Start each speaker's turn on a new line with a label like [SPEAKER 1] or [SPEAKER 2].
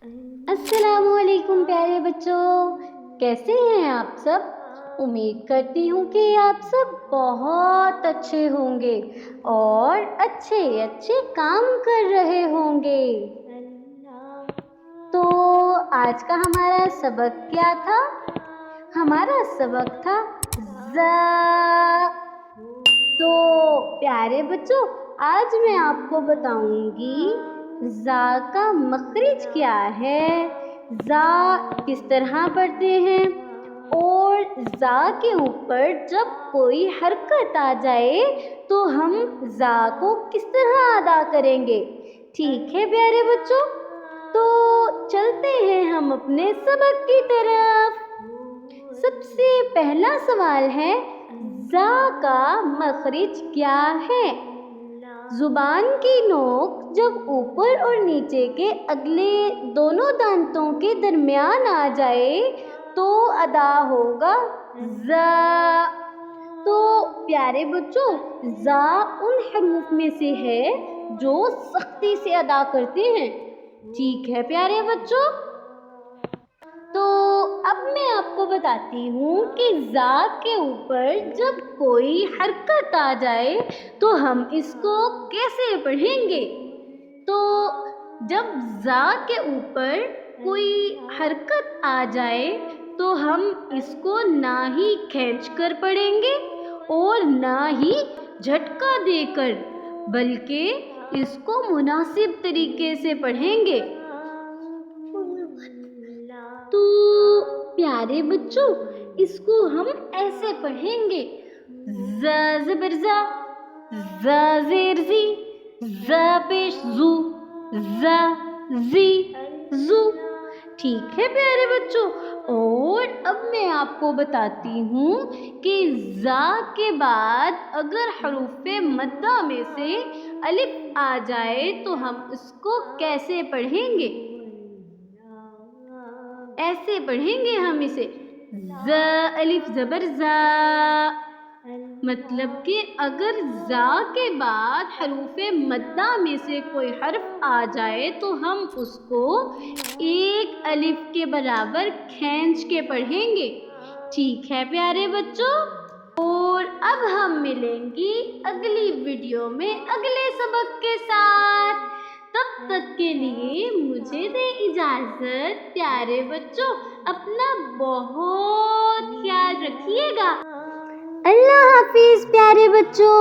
[SPEAKER 1] अस्सलाम वालेकुम प्यारे बच्चों, कैसे हैं आप सब। उम्मीद करती हूँ कि आप सब बहुत अच्छे होंगे और अच्छे अच्छे काम कर रहे होंगे। तो आज का हमारा सबक क्या था? हमारा सबक था ज़ा। तो प्यारे बच्चों, आज मैं आपको बताऊंगी ज़ा का मखरिज क्या है, ज़ा किस तरह पढ़ते हैं और ज़ा के ऊपर जब कोई हरकत आ जाए तो हम ज़ा को किस तरह अदा करेंगे। ठीक है प्यारे बच्चों, तो चलते हैं हम अपने सबक की तरफ। सबसे पहला सवाल है, ज़ा का मखरिज क्या है। जुबान की नोक जब ऊपर और नीचे के अगले दोनों दांतों के दरमियान आ जाए तो अदा होगा ज़ा। तो प्यारे बच्चों, ज़ा उन हरूफ में से है जो सख्ती से अदा करते हैं। ठीक है प्यारे बच्चों, तो अब मैं आपको बताती हूँ कि ज़ा के ऊपर जब कोई हरकत आ जाए तो हम इसको कैसे पढ़ेंगे। तो जब ज़ा के ऊपर कोई हरकत आ जाए तो हम इसको ना ही खींच कर पढ़ेंगे और ना ही झटका देकर, बल्कि इसको मुनासिब तरीके से पढ़ेंगे। तो प्यारे बच्चों, इसको हम ऐसे पढ़ेंगे, ज़ा ज़बर ज़ा, ज़ा ज़ेर ज़ी, ज़ा पेश ज़ू, ज़ा ज़ी ज़ू। ठीक है प्यारे बच्चों, और अब मैं आपको बताती हूँ कि ज़ा के बाद अगर हरूफ़े मद्दा में से अलिफ आ जाए तो हम इसको कैसे पढ़ेंगे। ऐसे पढ़ेंगे हम इसे, ज़ अलिफ ज़बर ज़ा। मतलब कि अगर ज़ा के बाद हरूफ़े मद्दा में से कोई हर्फ आ जाए तो हम उसको एक अलिफ के बराबर खींच के पढ़ेंगे। ठीक है प्यारे बच्चों, और अब हम मिलेंगे अगली वीडियो में अगले सबक के साथ। तब तक के लिए मुझे दे इजाज़त। प्यारे बच्चों, अपना बहुत ख्याल रखिएगा। अल्लाह हाफिज़ प्यारे बच्चों।